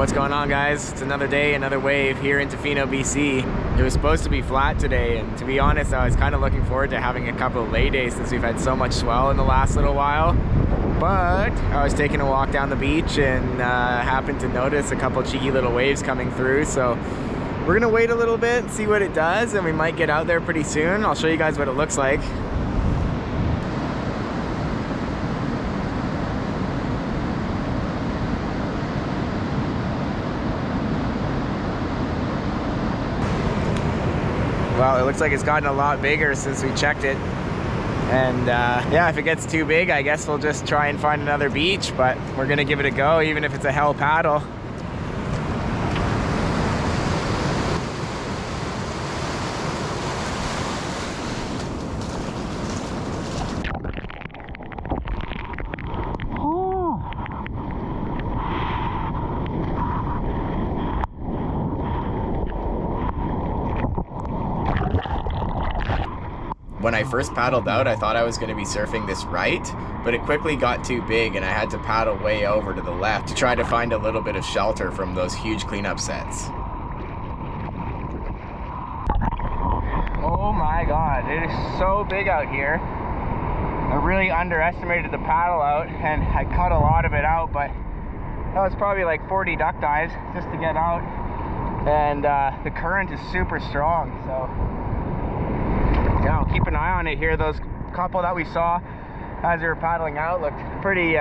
What's going on, guys? It's another day, another wave here in Tofino, BC. It was supposed to be flat today, and to be honest, I was kind of looking forward to having a couple of lay days since we've had so much swell in the last little while. But I was taking a walk down the beach and happened to notice a couple cheeky little waves coming through, so we're gonna wait a little bit and see what it does, and we might get out there pretty soon. I'll show you guys what it looks like. Well, it looks like it's gotten a lot bigger since we checked it. And yeah, if it gets too big, I guess we'll just try and find another beach, but we're gonna give it a go, even if it's a hell paddle. When I first paddled out, I thought I was going to be surfing this right, but it quickly got too big and I had to paddle way over to the left to try to find a little bit of shelter from those huge cleanup sets. Oh my god, it is so big out here. I really underestimated the paddle out and I cut a lot of it out, but that was probably like 40 duck dives just to get out. And the current is super strong, so yeah, I'll keep an eye on it here. Those couple that we saw as we were paddling out looked pretty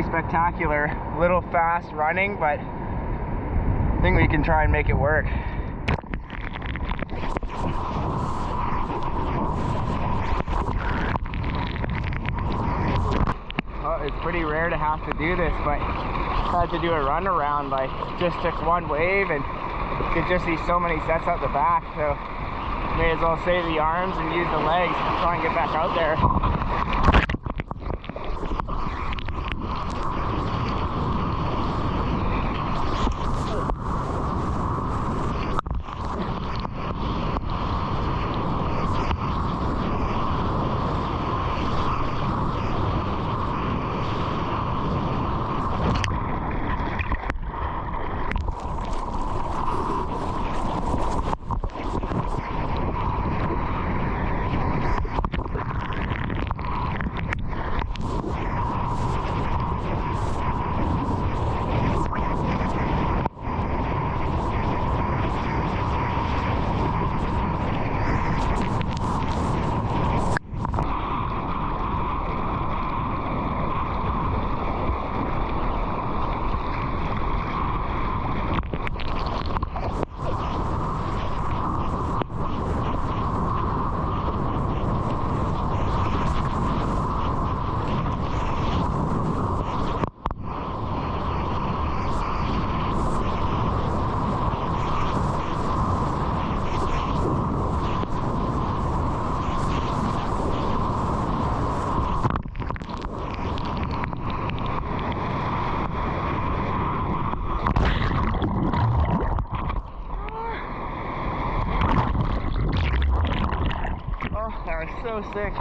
spectacular. A little fast running, but I think we can try and make it work. Well, it's pretty rare to have to do this, but I had to do a run around. Like, just took one wave and you could just see so many sets out the back, so may as well save the arms and use the legs to try and get back out there. So sick.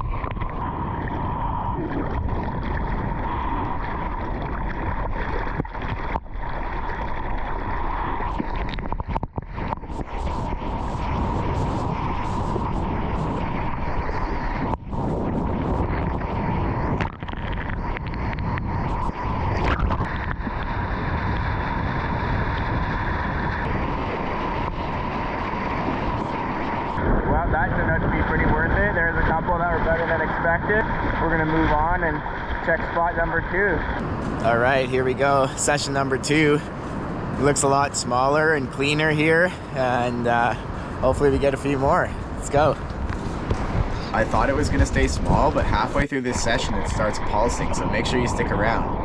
That turned out to be pretty worth it. There's a couple that were better than expected. We're gonna move on and check spot number 2. All right, here we go. Session number 2. It looks a lot smaller and cleaner here, and hopefully we get a few more. Let's go. I thought it was gonna stay small, but halfway through this session it starts pulsing, so make sure you stick around.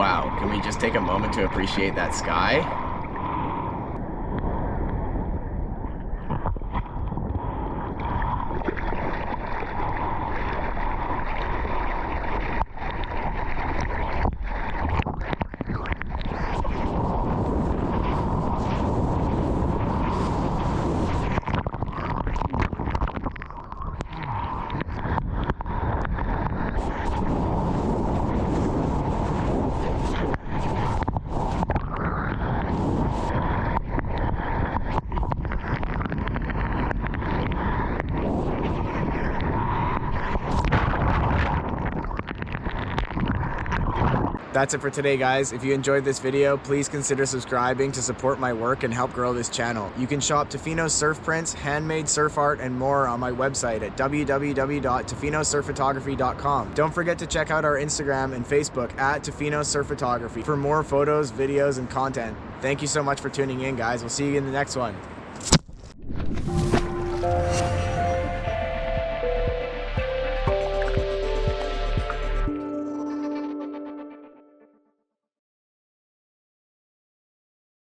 Wow, can we just take a moment to appreciate that sky? That's it for today, guys. If you enjoyed this video, please consider subscribing to support my work and help grow this channel. You can shop Tofino surf prints, handmade surf art, and more on my website at www.tofinosurfphotography.com. Don't forget to check out our Instagram and Facebook at Tofino Surf Photography for more photos, videos, and content. Thank you so much for tuning in, guys. We'll see you in the next one.